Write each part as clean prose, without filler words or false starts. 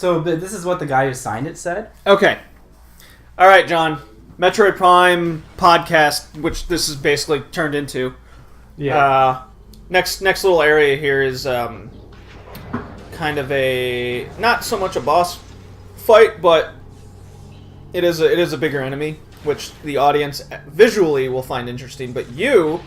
So this is what the guy who signed it said? Okay. All right, John. Metroid Prime podcast, which this is basically turned into. Yeah. Next little area here is kind of a not so much a boss fight, but it is a bigger enemy, which the audience visually will find interesting. But you,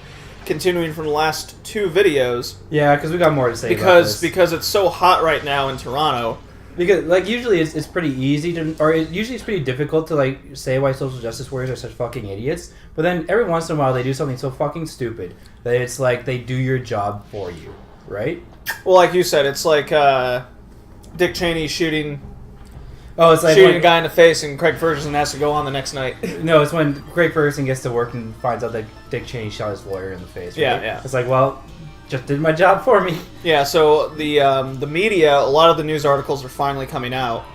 continuing from the last 2 videos, Yeah, because we got more to say because it's so hot right now in Toronto. Because, like, usually it's pretty easy to... Or usually it's pretty difficult to, like, say why social justice warriors are such fucking idiots. But then every once in a while they do something so fucking stupid that it's like they do your job for you. Right? Well, like you said, it's like Dick Cheney shooting Oh, it's like... a guy in the face and Craig Ferguson has to go on the next night. No, it's when Craig Ferguson gets to work and finds out that Dick Cheney shot his lawyer in the face. Right? Yeah. It's like, well... Just did my job for me. Yeah, so the media, a lot of the news articles are finally coming out.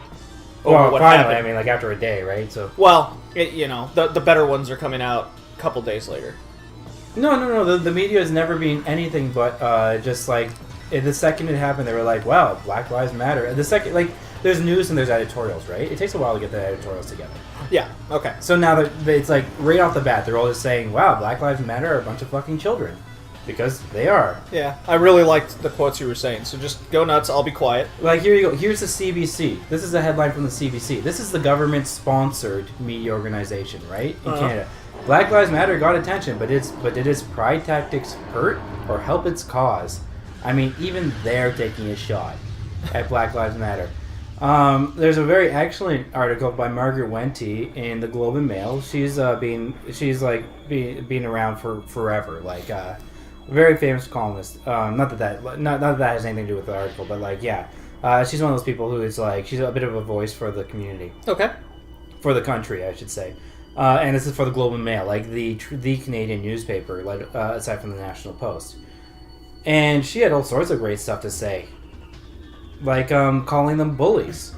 Well, what finally, happened. I mean, like after a day, right? So. Well, the better ones are coming out a couple days later. No. The media has never been anything but just like the second it happened, they were like, "Wow, Black Lives Matter." The second, like, there's news and there's editorials, right? It takes a while to get the editorials together. Yeah. Okay. So now that it's like right off the bat, they're all just saying, "Wow, Black Lives Matter are a bunch of fucking children." Because they are. Yeah, I really liked the quotes you were saying, so just go nuts, I'll be quiet. Like, here you go. Here's the CBC. This is a headline from the CBC. This is the government-sponsored media organization, right? In Canada. Black Lives Matter got attention, but did its pride tactics hurt or help its cause? I mean, even they're taking a shot at Black Lives Matter. There's a very excellent article by Margaret Wente in the Globe and Mail. She's been around for forever, like very famous columnist. Not that has anything to do with the article, but like, yeah, she's one of those people who is like, she's a bit of a voice for the community. Okay. For the country, I should say. And this is for the Globe and Mail, like the Canadian newspaper, like aside from the National Post. And she had all sorts of great stuff to say, like calling them bullies,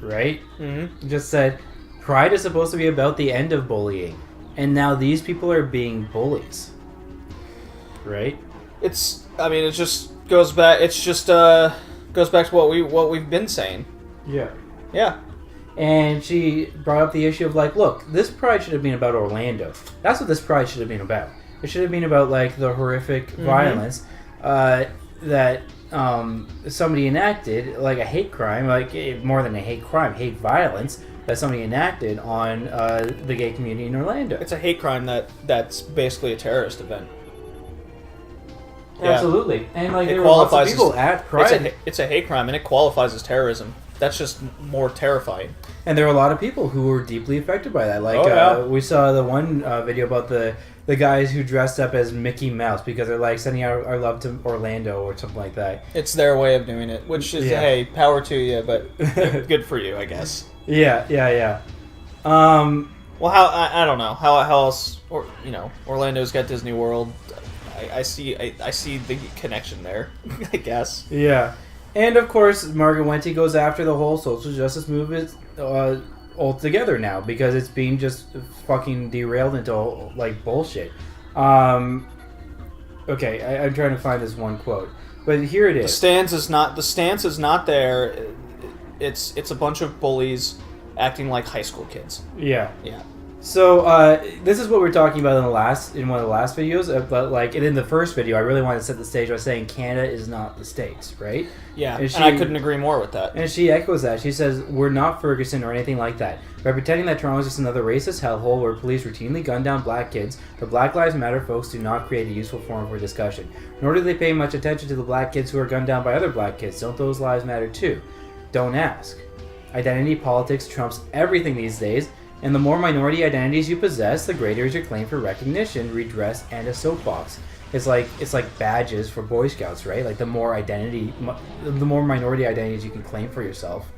right? Mm-hmm. Just said, pride is supposed to be about the end of bullying, and now these people are being bullies. Right? It just goes back. It's just goes back to what we've been saying. Yeah. Yeah. And she brought up the issue of like, look, this pride should have been about Orlando. That's what this pride should have been about. It should have been about like the horrific violence that somebody enacted, like a hate crime, like more than a hate crime, hate violence that somebody enacted on the gay community in Orlando. It's a hate crime that's basically a terrorist event. Yeah. Absolutely, and like there were lots of people at Pride. It's a hate crime, and it qualifies as terrorism. That's just more terrifying. And there were a lot of people who were deeply affected by that. Like we saw the one video about the guys who dressed up as Mickey Mouse because they're like sending out our love to Orlando or something like that. It's their way of doing it, which is hey, power to you, but good for you, I guess. Yeah. Well, I don't know how else, or Orlando's got Disney World. I see the connection there, I guess. Yeah. And of course, Margaret Wente goes after the whole social justice movement altogether now because it's being just fucking derailed into like bullshit. Okay, I'm trying to find this one quote, but here it is. The stance is not there. It's a bunch of bullies acting like high school kids. Yeah. Yeah. So this is what we were talking about in one of the last videos, but like in the first video, I really wanted to set the stage by saying Canada is not the States, right? Yeah, and I couldn't agree more with that. And she echoes that. She says, "We're not Ferguson or anything like that. By pretending that Toronto is just another racist hellhole where police routinely gun down black kids, the Black Lives Matter folks do not create a useful forum for discussion. Nor do they pay much attention to the black kids who are gunned down by other black kids. Don't those lives matter too? Don't ask. Identity politics trumps everything these days." And the more minority identities you possess, the greater is your claim for recognition, redress, and a soapbox. It's like badges for Boy Scouts, right? Like the more minority identities you can claim for yourself,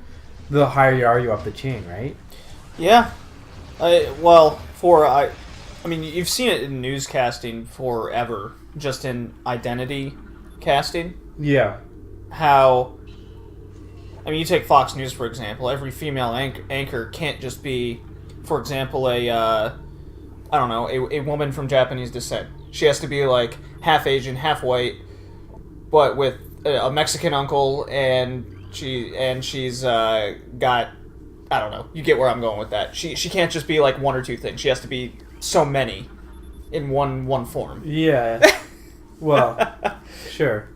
the higher you are up the chain, right? Yeah. I mean, you've seen it in newscasting forever, just in identity casting. Yeah. How, I mean, you take Fox News, for example. Every female anchor can't just be, for example, a woman from Japanese descent. She has to be like half Asian, half white, but with a Mexican uncle and She's got, I don't know. You get where I'm going with that. She can't just be like one or two things. She has to be so many in one form. Yeah. Well, sure.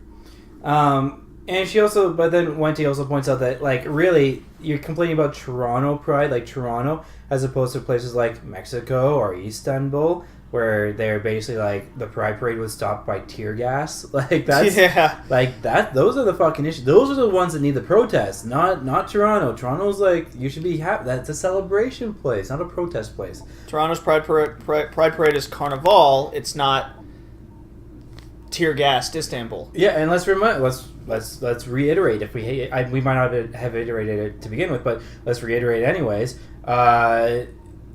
And she also, but then Wenty also points out that, like, really, you're complaining about Toronto pride, like Toronto, as opposed to places like Mexico or Istanbul, where they're basically like the pride parade was stopped by tear gas. Like that's like that. Those are the fucking issues. Those are the ones that need the protest, not Toronto. Toronto's like, you should be happy. That's a celebration place, not a protest place. Toronto's pride parade is Carnival. It's not tear gassed Istanbul. Yeah, and let's reiterate. If we might not have iterated it to begin with, but let's reiterate anyways.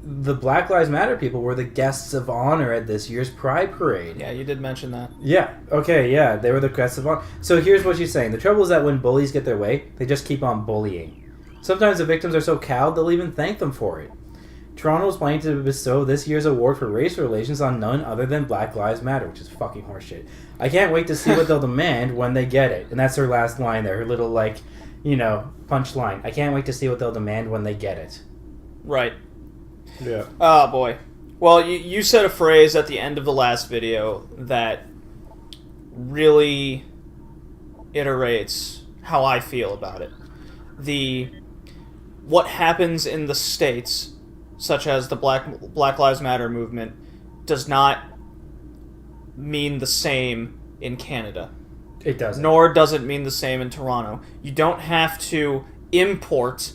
The Black Lives Matter people were the guests of honor at this year's Pride Parade. Yeah, you did mention that. Yeah, okay, yeah, they were the guests of honor. So here's what she's saying. The trouble is that when bullies get their way, they just keep on bullying. Sometimes the victims are so cowed, they'll even thank them for it. Toronto is planning to bestow this year's award for race relations on none other than Black Lives Matter, which is fucking horseshit. I can't wait to see what they'll demand when they get it. And that's her last line there, her little, like, punchline. I can't wait to see what they'll demand when they get it. Right. Yeah. Oh, boy. Well, you said a phrase at the end of the last video that really iterates how I feel about it. What happens in the States, such as the Black Lives Matter movement, does not mean the same in Canada. It doesn't. Nor does it mean the same in Toronto. You don't have to import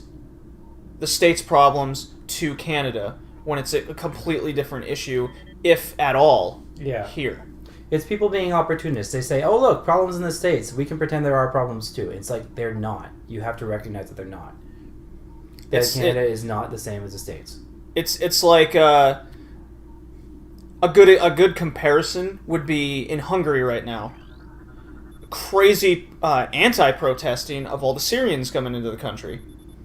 the state's problems to Canada when it's a completely different issue, if at all, here. It's people being opportunists. They say, oh, look, problems in the States. We can pretend there are problems too. It's like, they're not. You have to recognize that they're not. That Canada is not the same as the States. It's like a good comparison would be in Hungary right now. Crazy anti-protesting of all the Syrians coming into the country.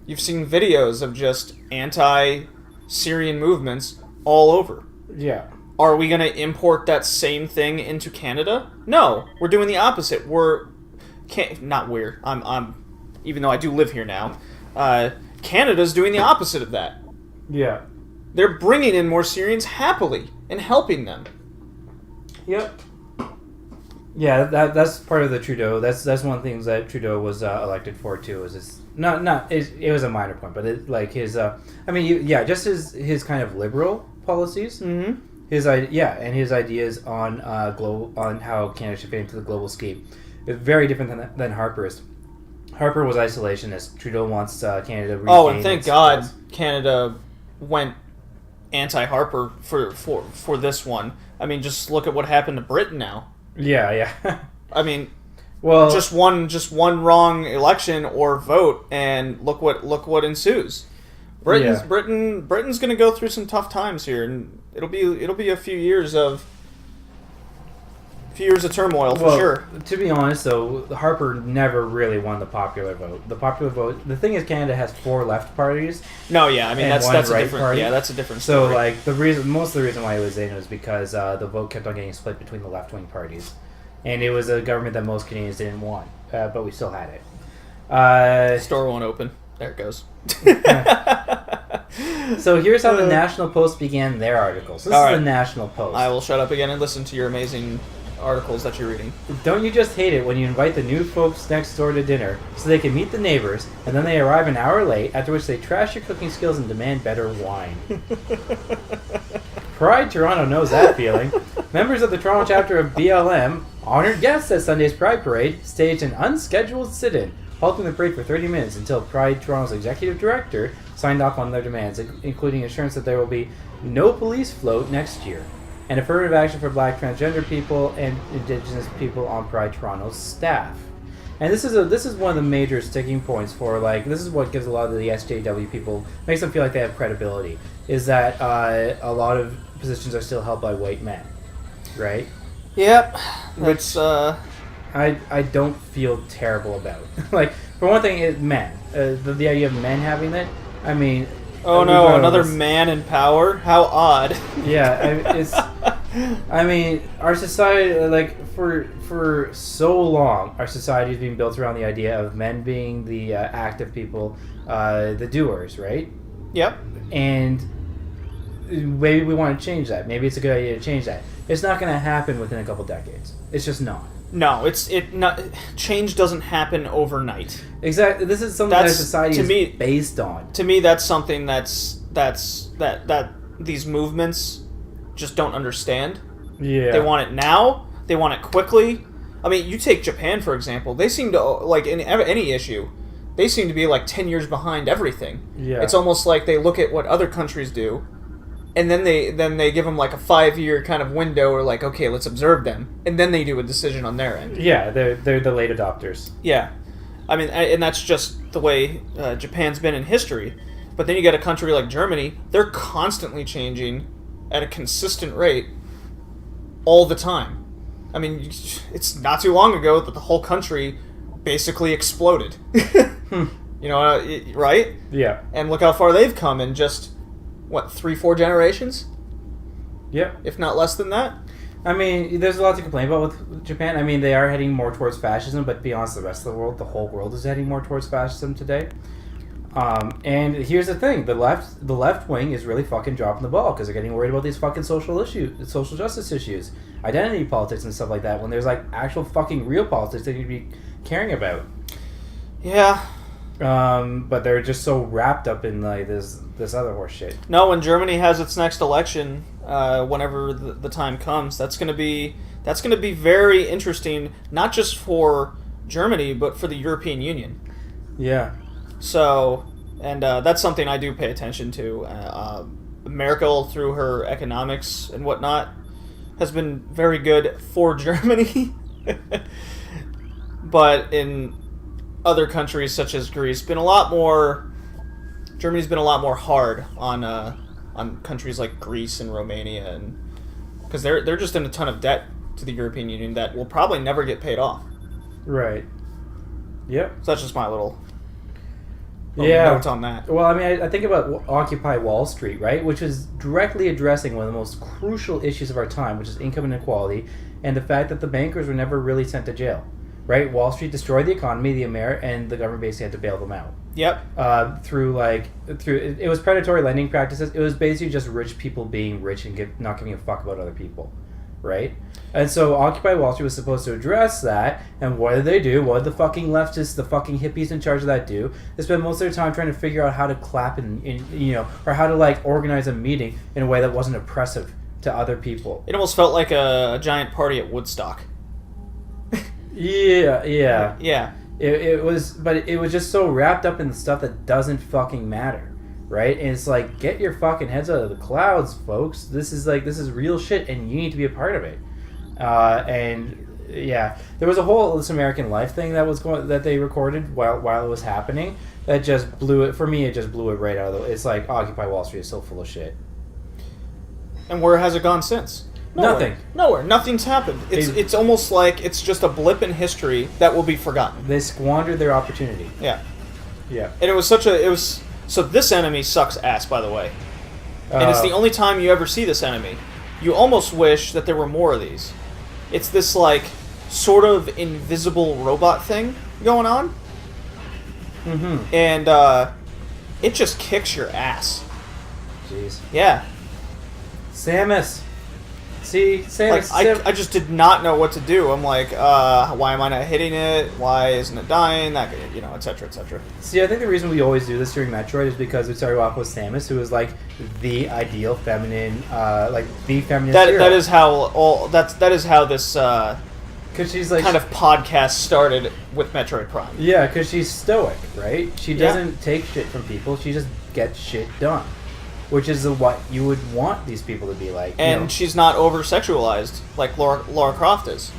You've seen videos of just anti-Syrian movements all over. Yeah. Are we going to import that same thing into Canada? No, we're doing the opposite. I'm even though I do live here now, Canada's doing the opposite of that. Yeah. They're bringing in more Syrians happily and helping them. Yep. Yeah, that's part of the Trudeau. That's one of the things that Trudeau was elected for too. Is this it was a minor point, but his just his kind of liberal policies. Mm-hmm. His ideas on on how Canada should fit into the global scheme. It's very different than Harper's. Harper was isolationist. Trudeau wants Canada to regain. Oh, and thank God Canada went anti-Harper for this one. I mean, just look at what happened to Britain now. Yeah. I mean, well, just one wrong election or vote, and look what ensues. Britain's going to go through some tough times here, and it'll be a few years of turmoil for sure. To be honest, though, Harper never really won the popular vote. The thing is, Canada has 4 left parties. No, yeah, I mean that's a different party. Yeah, that's a different story. So like most of the reason why he was in was because the vote kept on getting split between the left wing parties, and it was a government that most Canadians didn't want, but we still had it. Store won't open. There it goes. So here's how the National Post began their articles. This is the National Post. I will shut up again and listen to your amazing articles that you're reading. Don't you just hate it when you invite the new folks next door to dinner so they can meet the neighbors, and then they arrive an hour late, after which they trash your cooking skills and demand better wine? Pride Toronto knows that feeling. Members of the Toronto chapter of BLM, honored guests at Sunday's Pride Parade, staged an unscheduled sit-in, halting the parade for 30 minutes until Pride Toronto's executive director signed off on their demands, including assurance that there will be no police float next year, and affirmative action for Black, transgender people, and Indigenous people on Pride Toronto's staff. And this is one of the major sticking points for, like, this is what gives a lot of the SJW people, makes them feel like they have credibility, is that a lot of positions are still held by white men, right? Yep. That's, I don't feel terrible about. Like, for one thing, men. The idea of men having it, I mean... Oh no, another man in power? How odd. Yeah, I mean, our society, like, for so long, our society is being built around the idea of men being the active people, the doers, right? Yep. And maybe we want to change that. Maybe it's a good idea to change that. It's not going to happen within a couple decades. It's just not. No, change doesn't happen overnight. Exactly. This is something that society is based on. To me, that's something that these movements just don't understand. Yeah. They want it now. They want it quickly. I mean, you take Japan, for example. They seem to, like, in any issue, they seem to be, like, 10 years behind everything. Yeah. It's almost like they look at what other countries do, and then they give them, like, a 5-year kind of window, or, like, okay, let's observe them, and then they do a decision on their end. Yeah, they're the late adopters. Yeah. I mean, and that's just the way Japan's been in history. But then you get a country like Germany, they're constantly changing at a consistent rate all the time. I mean, it's not too long ago that the whole country basically exploded. You know, right? Yeah. And look how far they've come in just, 3-4 generations? Yeah. If not less than that? I mean, there's a lot to complain about with Japan. I mean, they are heading more towards fascism, but to be honest, the rest of the world, the whole world is heading more towards fascism today. And here's the thing: the left wing is really fucking dropping the ball because they're getting worried about these fucking social justice issues, identity politics, and stuff like that. When there's like actual fucking real politics that you'd be caring about. Yeah. But they're just so wrapped up in like this other horse shit. No, when Germany has its next election, whenever the time comes, that's gonna be very interesting, not just for Germany but for the European Union. Yeah. So, and that's something I do pay attention to. Merkel, through her economics and whatnot, has been very good for Germany. But in other countries such as Greece, Germany's been a lot more hard on countries like Greece and Romania, and because they're just in a ton of debt to the European Union that will probably never get paid off. Right. Yep. So that's just my little yeah. notes on that. Well, I mean, I think about Occupy Wall Street, right? Which is directly addressing one of the most crucial issues of our time, which is income inequality, and the fact that the bankers were never really sent to jail, right? Wall Street destroyed the economy, and the government basically had to bail them out. Yep. It was predatory lending practices. It was basically just rich people being rich and not giving a fuck about other people, right? And so Occupy Wall Street was supposed to address that, and what did they do? What did the fucking leftists, the fucking hippies in charge of that do? They spent most of their time trying to figure out how to clap or how to like organize a meeting in a way that wasn't oppressive to other people. It almost felt like a giant party at Woodstock. Yeah. Yeah. It was just so wrapped up in the stuff that doesn't fucking matter, right? And it's like, get your fucking heads out of the clouds, folks. This is real shit, and you need to be a part of it. And yeah, there was a whole This American Life thing that they recorded while it was happening that just blew it for me. It just blew it right out of the. It's like Occupy Wall Street is so full of shit. And where has it gone since? Nowhere. Nothing's happened. It's almost like it's just a blip in history that will be forgotten. They squandered their opportunity. Yeah. Yeah. And so this enemy sucks ass, by the way. And it's the only time you ever see this enemy. You almost wish that there were more of these. It's this like sort of invisible robot thing going on. Mm-hmm. And it just kicks your ass. Jeez. Yeah. Samus. See, Samus. Like, I just did not know what to do. I'm like, why am I not hitting it? Why isn't it dying? That, et cetera, et cetera. See, I think the reason we always do this during Metroid is because we started off with Samus, who is like the ideal feminine, the feminist hero. That is how this because she's like kind of podcast started with Metroid Prime. Yeah, because she's stoic, right? She doesn't take shit from people. She just gets shit done. Which is what you would want these people to be like. And she's not over-sexualized like Lara Croft is.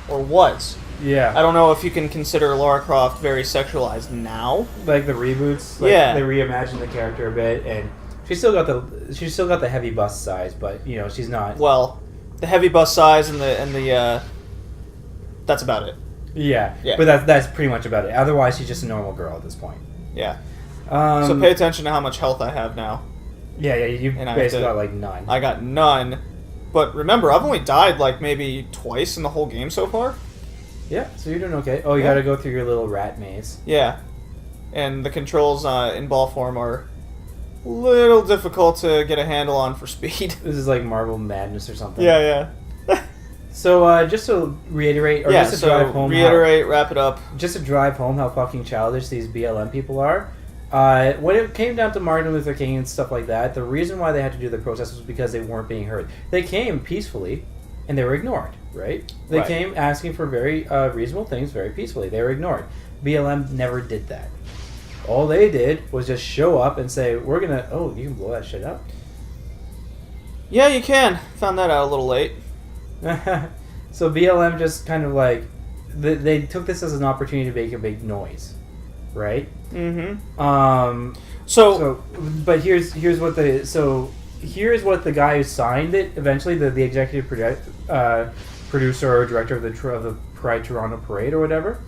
Or was. Yeah. I don't know if you can consider Lara Croft very sexualized now. Like the reboots. They reimagined the character a bit, and she's still got the heavy bust size, but she's not. Well, the heavy bust size and the that's about it. Yeah. But that's pretty much about it. Otherwise, she's just a normal girl at this point. Yeah. So pay attention to how much health I have now. Yeah, you basically got like none. I got none, But remember, I've only died like maybe twice in the whole game so far. Yeah, so you're doing okay. Oh, you gotta go through your little rat maze. Yeah. And the controls in ball form are a little difficult to get a handle on for speed. This is like Marble Madness or something. Yeah. So, just to reiterate, or just to drive home... wrap it up. Just to drive home how fucking childish these BLM people are, when it came down to Martin Luther King and stuff like that, the reason why they had to do the protest was because they weren't being heard. They came peacefully, and they were ignored, right? They came asking for very reasonable things very peacefully. They were ignored. BLM never did that. All they did was just show up and say, we're gonna... Oh, you can blow that shit up? Yeah, you can. Found that out a little late. So BLM just kind of like... They took this as an opportunity to make a big noise, right? Mm-hmm. But here's what the guy who signed it eventually, the executive producer or director of the Pride Toronto Parade or whatever.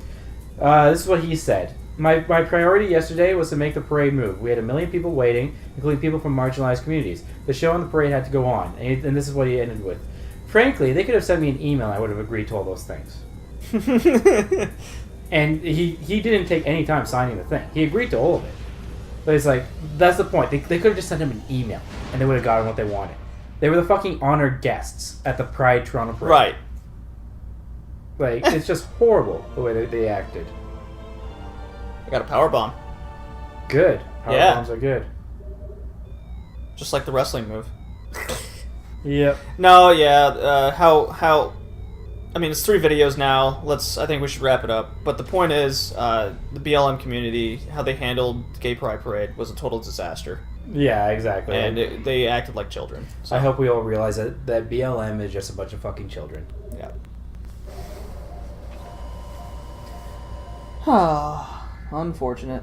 This is what he said. My priority yesterday was to make the parade move. We had 1 million people waiting, including people from marginalized communities. The show and the parade had to go on, and this is what he ended with. Frankly, they could have sent me an email. I would have agreed to all those things. And he didn't take any time signing the thing. He agreed to all of it. But it's like, that's the point. They could have just sent him an email, and they would have gotten what they wanted. They were the fucking honored guests at the Pride Toronto Parade. Right. Like, it's just horrible the way they acted. I got a power bomb. Good. Power bombs are good. Just like the wrestling move. Yep. No, yeah. How? I mean, it's 3 videos now. I think we should wrap it up. But the point is, the BLM community, how they handled the Gay Pride Parade was a total disaster. Yeah, exactly. And they acted like children. So. I hope we all realize that BLM is just a bunch of fucking children. Yeah. Unfortunate.